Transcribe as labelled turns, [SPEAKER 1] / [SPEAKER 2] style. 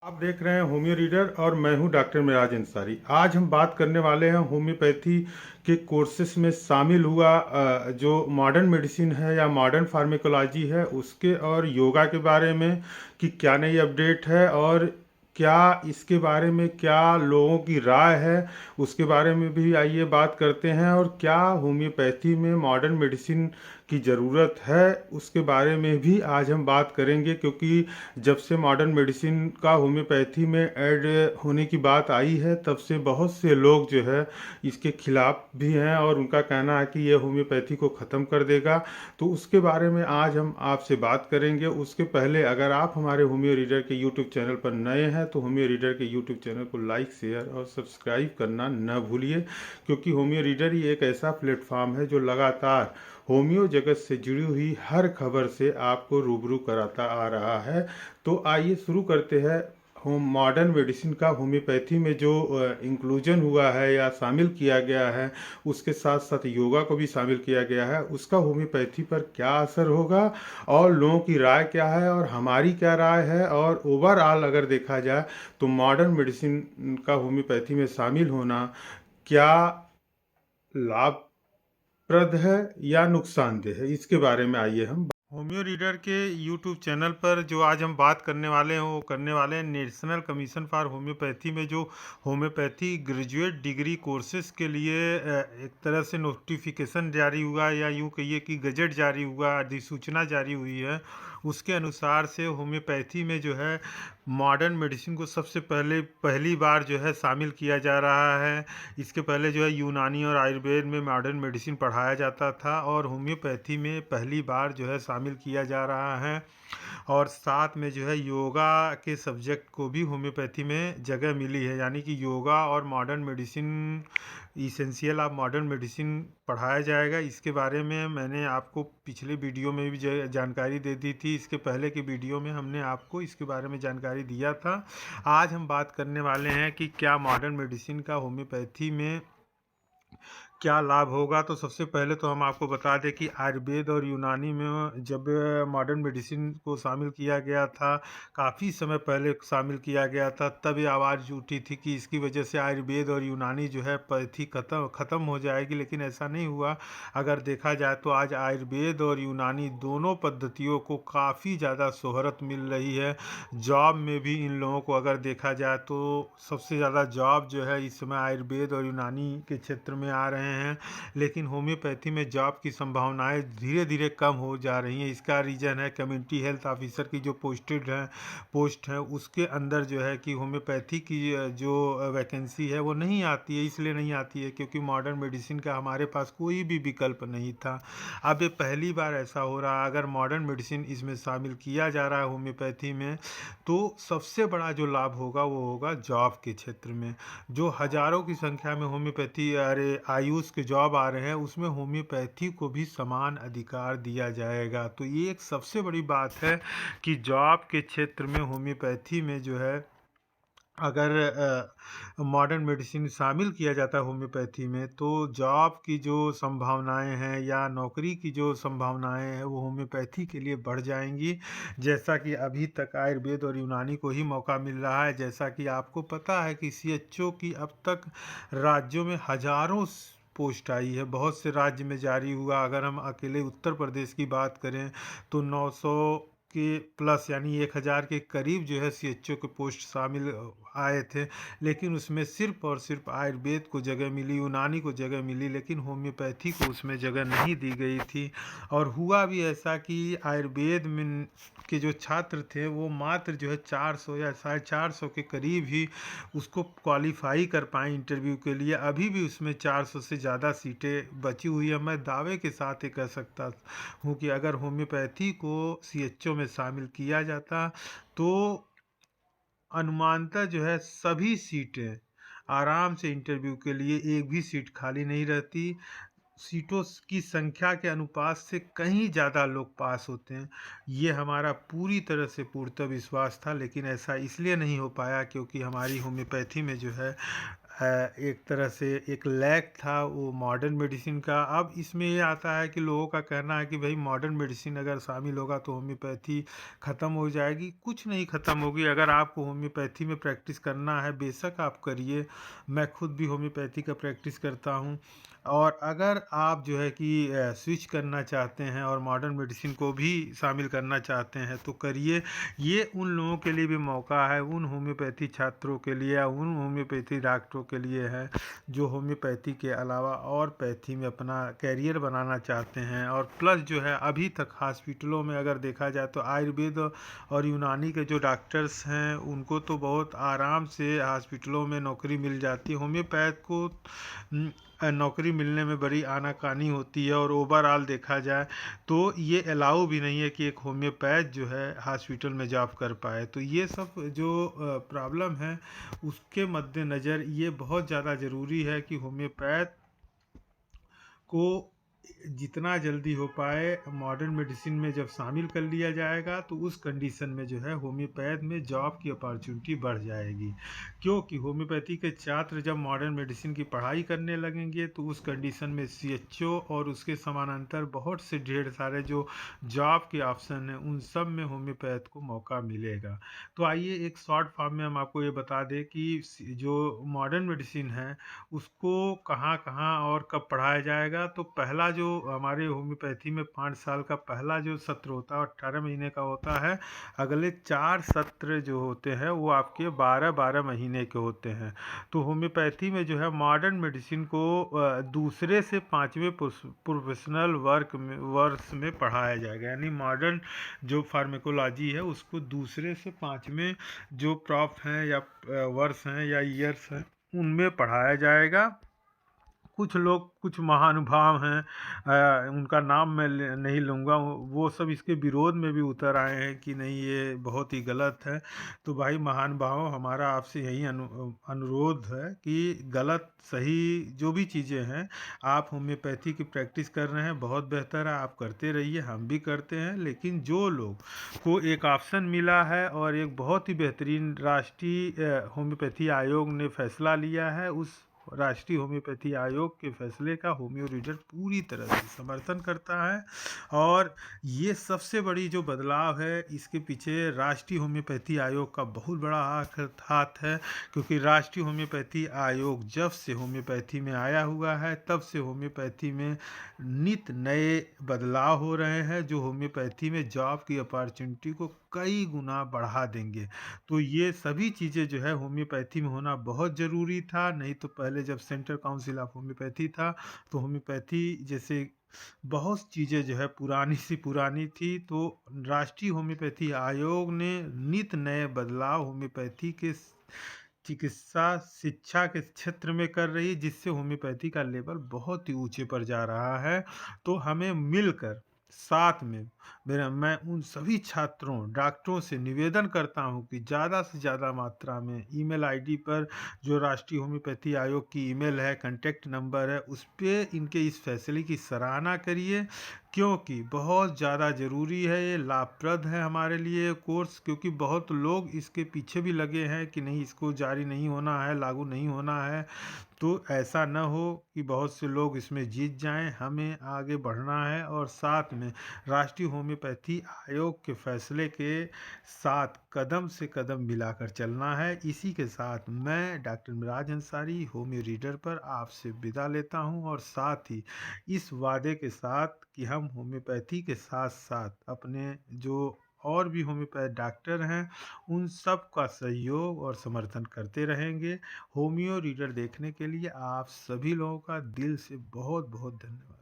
[SPEAKER 1] आप देख रहे हैं होम्यो रीडर और मैं हूं डॉक्टर मिराज अंसारी। आज हम बात करने वाले हैं होम्योपैथी के कोर्सेस में शामिल हुआ जो मॉडर्न मेडिसिन है या मॉडर्न फार्मेकोलॉजी है उसके और योगा के बारे में कि क्या नई अपडेट है और क्या इसके बारे में क्या लोगों की राय है उसके बारे में भी आइए बात करते हैं। और क्या होम्योपैथी में मॉडर्न मेडिसिन की ज़रूरत है उसके बारे में भी आज हम बात करेंगे, क्योंकि जब से मॉडर्न मेडिसिन का होम्योपैथी में ऐड होने की बात आई है तब से बहुत से लोग जो है इसके खिलाफ भी हैं और उनका कहना है कि ये होम्योपैथी को ख़त्म कर देगा। तो उसके बारे में आज हम आपसे बात करेंगे। उसके पहले अगर आप हमारे होम्यो रीडर के यूट्यूब चैनल पर नए हैं तो होम्यो रीडर के यूट्यूब चैनल को लाइक शेयर और सब्सक्राइब करना न भूलिए, क्योंकि होम्यो रीडर ही एक ऐसा प्लेटफॉर्म है जो लगातार होम्यो जगत से जुड़ी हुई हर खबर से आपको रूबरू कराता आ रहा है। तो आइए शुरू करते हैं। होम मॉडर्न मेडिसिन का होम्योपैथी में जो इंक्लूजन हुआ है या शामिल किया गया है, उसके साथ साथ योगा को भी शामिल किया गया है, उसका होम्योपैथी पर क्या असर होगा और लोगों की राय क्या है और हमारी क्या राय है, और ओवरऑल अगर देखा जाए तो मॉडर्न मेडिसिन का होम्योपैथी में शामिल होना क्या लाभप्रद है या नुकसानदेह है, इसके बारे में आइए हम होम्यो रीडर के यूट्यूब चैनल पर जो आज हम बात करने वाले हैं वो करने वाले हैं नेशनल कमीशन फॉर होम्योपैथी में जो होम्योपैथी ग्रेजुएट डिग्री कोर्सेज के लिए एक तरह से नोटिफिकेशन जारी हुआ या यूँ कहिए कि गजट जारी हुआ, अधिसूचना जारी हुई है। उसके अनुसार से होम्योपैथी में जो है मॉडर्न मेडिसिन को सबसे पहली बार जो है शामिल किया जा रहा है। इसके पहले जो है यूनानी और आयुर्वेद में मॉडर्न मेडिसिन पढ़ाया जाता था और होम्योपैथी में पहली बार जो है शामिल किया जा रहा है। और साथ में जो है योगा के सब्जेक्ट को भी होम्योपैथी में जगह मिली है, यानी कि योगा और modern medicine essential of modern medicine पढ़ाया जाएगा। इसके बारे में मैंने आपको पिछले वीडियो में भी जानकारी दे दी थी। इसके पहले के वीडियो में हमने आपको इसके बारे में जानकारी दिया था। आज हम बात करने वाले हैं कि क्या मॉडर्न मेडिसिन का होम्योपैथी में क्या लाभ होगा। तो सबसे पहले तो हम आपको बता दें कि आयुर्वेद और यूनानी में जब मॉडर्न मेडिसिन को शामिल किया गया था, काफ़ी समय पहले शामिल किया गया था, तब ये आवाज़ उठी थी कि इसकी वजह से आयुर्वेद और यूनानी जो है पैथी ख़त्म हो जाएगी, लेकिन ऐसा नहीं हुआ। अगर देखा जाए तो आज आयुर्वेद और यूनानी दोनों पद्धतियों को काफ़ी ज़्यादा शोहरत मिल रही है। जॉब में भी इन लोगों को अगर देखा जाए तो सबसे ज़्यादा जॉब जो है इस समय आयुर्वेद और यूनानी के क्षेत्र में आ रहे हैं, लेकिन होम्योपैथी में जॉब की संभावनाएं धीरे धीरे कम हो जा रही हैं। इसका रीज़न है कम्युनिटी हेल्थ ऑफिसर की जो पोस्ट है उसके अंदर जो है कि होम्योपैथी की जो वैकेंसी है वो नहीं आती है। इसलिए नहीं आती है क्योंकि मॉडर्न मेडिसिन का हमारे पास कोई भी विकल्प नहीं था। अब ये पहली बार ऐसा हो रहा है। अगर मॉडर्न मेडिसिन इसमें शामिल किया जा रहा है होम्योपैथी में, तो सबसे बड़ा जो लाभ होगा वो होगा जॉब के क्षेत्र में। जो हज़ारों की संख्या में होम्योपैथी आयुष के जॉब आ रहे हैं उसमें होम्योपैथी को भी समान अधिकार दिया जाएगा। तो ये एक सबसे बड़ी बात है कि जॉब के क्षेत्र में होम्योपैथी में जो है अगर मॉडर्न मेडिसिन शामिल किया जाता है होम्योपैथी में, तो जॉब की जो संभावनाएं हैं या नौकरी की जो संभावनाएं हैं वो होम्योपैथी के लिए बढ़ जाएंगी। जैसा कि अभी तक आयुर्वेद और यूनानी को ही मौका मिल रहा है। जैसा कि आपको पता है कि सीएचओ की अब तक राज्यों में हजारों पोस्ट आई है, बहुत से राज्य में जारी हुआ। अगर हम अकेले उत्तर प्रदेश की बात करें तो 900 के प्लस यानी 1000 के करीब जो है सीएचओ के पोस्ट शामिल आए थे, लेकिन उसमें सिर्फ और सिर्फ आयुर्वेद को जगह मिली, यूनानी को जगह मिली, लेकिन होम्योपैथी को उसमें जगह नहीं दी गई थी। और हुआ भी ऐसा कि आयुर्वेद में के जो छात्र थे वो मात्र जो है 400 या 450 के करीब ही उसको क्वालिफाई कर पाए इंटरव्यू के लिए। अभी भी उसमें 400 से ज़्यादा सीटें बची हुई है। मैं दावे के साथ ये कह सकता हूँ कि अगर होम्योपैथी को सीएचओ में शामिल किया जाता तो अनुमानतः जो है सभी सीटें आराम से इंटरव्यू के लिए, एक भी सीट खाली नहीं रहती। सीटों की संख्या के अनुपात से कहीं ज़्यादा लोग पास होते हैं। ये हमारा पूरी तरह से पूर्णतः विश्वास था, लेकिन ऐसा इसलिए नहीं हो पाया क्योंकि हमारी होम्योपैथी में जो है एक तरह से एक लैक था वो मॉडर्न मेडिसिन का। अब इसमें ये आता है कि लोगों का कहना है कि भाई मॉडर्न मेडिसिन अगर शामिल होगा तो होम्योपैथी ख़त्म हो जाएगी। कुछ नहीं ख़त्म होगी। अगर आपको होम्योपैथी में प्रैक्टिस करना है बेशक आप करिए। मैं खुद भी होम्योपैथी का प्रैक्टिस करता हूँ। और अगर आप जो है कि स्विच करना चाहते हैं और मॉडर्न मेडिसिन को भी शामिल करना चाहते हैं तो करिए। ये उन लोगों के लिए भी मौका है, उन होम्योपैथी छात्रों के लिए या उन होम्योपैथी डॉक्टरों के लिए है जो होम्योपैथी के अलावा और पैथी में अपना कैरियर बनाना चाहते हैं। और प्लस जो है अभी तक हॉस्पिटलों में अगर देखा जाए तो आयुर्वेद और यूनानी के जो डॉक्टर्स हैं उनको तो बहुत आराम से हॉस्पिटलों में नौकरी मिल जाती है। होम्योपैथ को नौकरी मिलने में बड़ी आनाकानी होती है। और ओवरऑल देखा जाए तो ये अलाउ भी नहीं है कि एक होम्योपैथ जो है हॉस्पिटल में जॉब कर पाए। तो ये सब जो प्रॉब्लम है उसके मद्देनज़र ये बहुत ज़्यादा ज़रूरी है कि होम्योपैथ को जितना जल्दी हो पाए मॉडर्न मेडिसिन में जब शामिल कर लिया जाएगा तो उस कंडीशन में जो है होम्योपैथ में जॉब की अपॉर्चुनिटी बढ़ जाएगी। क्योंकि होम्योपैथी के छात्र जब मॉडर्न मेडिसिन की पढ़ाई करने लगेंगे तो उस कंडीशन में सीएचओ और उसके समानांतर बहुत से ढेर सारे जो जॉब के ऑप्शन हैं उन सब में होम्योपैथ को मौका मिलेगा। तो आइए एक शॉर्ट फॉर्म में हम आपको ये बता दें कि जो मॉडर्न मेडिसिन है उसको कहाँ-कहाँ और कब पढ़ाया जाएगा। तो पहला जो हमारे होम्योपैथी में 5 साल का पहला जो सत्र होता है 18 महीने का होता है। अगले 4 सत्र जो होते हैं वो आपके 12-12 महीने के होते हैं। तो होम्योपैथी में जो है मॉडर्न मेडिसिन को दूसरे से 5वें प्रोफेशनल वर्ष में पढ़ाया जाएगा। यानी मॉडर्न जो फार्माकोलॉजी है उसको दूसरे से 5वें जो प्रॉफ हैं या वर्ष हैं या ईयर्स हैं उनमें पढ़ाया जाएगा। कुछ लोग कुछ महानुभाव हैं, उनका नाम मैं नहीं लूँगा, वो सब इसके विरोध में भी उतर आए हैं कि नहीं ये बहुत ही गलत है। तो भाई महानुभाव हमारा आपसे यही अनुरोध है कि गलत सही जो भी चीज़ें हैं आप होम्योपैथी की प्रैक्टिस कर रहे हैं बहुत बेहतर है, आप करते रहिए, हम भी करते हैं। लेकिन जो लोग को एक ऑप्शन मिला है और एक बहुत ही बेहतरीन राष्ट्रीय होम्योपैथी आयोग ने फैसला लिया है, उस राष्ट्रीय होम्योपैथी आयोग के फैसले का होम्यो रीडर पूरी तरह से समर्थन करता है। और ये सबसे बड़ी जो बदलाव है इसके पीछे राष्ट्रीय होम्योपैथी आयोग का बहुत बड़ा हाथ है। क्योंकि राष्ट्रीय होम्योपैथी आयोग जब से होम्योपैथी में आया हुआ है तब से होम्योपैथी में नित नए बदलाव हो रहे हैं जो होम्योपैथी में जॉब की अपॉर्चुनिटी को कई गुना बढ़ा देंगे। तो ये सभी चीज़ें जो है होम्योपैथी में होना बहुत ज़रूरी था। नहीं तो पहले जब सेंट्रल काउंसिल ऑफ होम्योपैथी था तो होम्योपैथी जैसे बहुत चीज़ें जो है पुरानी सी पुरानी थी। तो राष्ट्रीय होम्योपैथी आयोग ने नित नए बदलाव होम्योपैथी के चिकित्सा शिक्षा के क्षेत्र में कर रही है जिससे होम्योपैथी का लेवल बहुत ही ऊंचे पर जा रहा है। तो हमें मिलकर साथ में मैं उन सभी छात्रों डॉक्टरों से निवेदन करता हूं कि ज़्यादा से ज़्यादा मात्रा में ईमेल आईडी पर जो राष्ट्रीय होम्योपैथी आयोग की ईमेल है कांटेक्ट नंबर है उस पर इनके इस फैसले की सराहना करिए। क्योंकि बहुत ज़्यादा ज़रूरी है, ये लाभप्रद है हमारे लिए कोर्स। क्योंकि बहुत लोग इसके पीछे भी लगे हैं कि नहीं इसको जारी नहीं होना है, लागू नहीं होना है। तो ऐसा न हो कि बहुत से लोग इसमें जीत जाएं। हमें आगे बढ़ना है और साथ में राष्ट्रीय होम्योपैथी आयोग के फैसले के साथ कदम से कदम मिलाकर चलना है। इसी के साथ मैं doctor Miraj Ansari homeo reader पर आपसे विदा लेता हूं और साथ ही इस वादे के साथ कि हम होम्योपैथी के साथ साथ अपने जो और भी होम्योपैथ डॉक्टर हैं उन सब का सहयोग और समर्थन करते रहेंगे। होम्यो रीडर देखने के लिए आप सभी लोगों का दिल से बहुत बहुत धन्यवाद।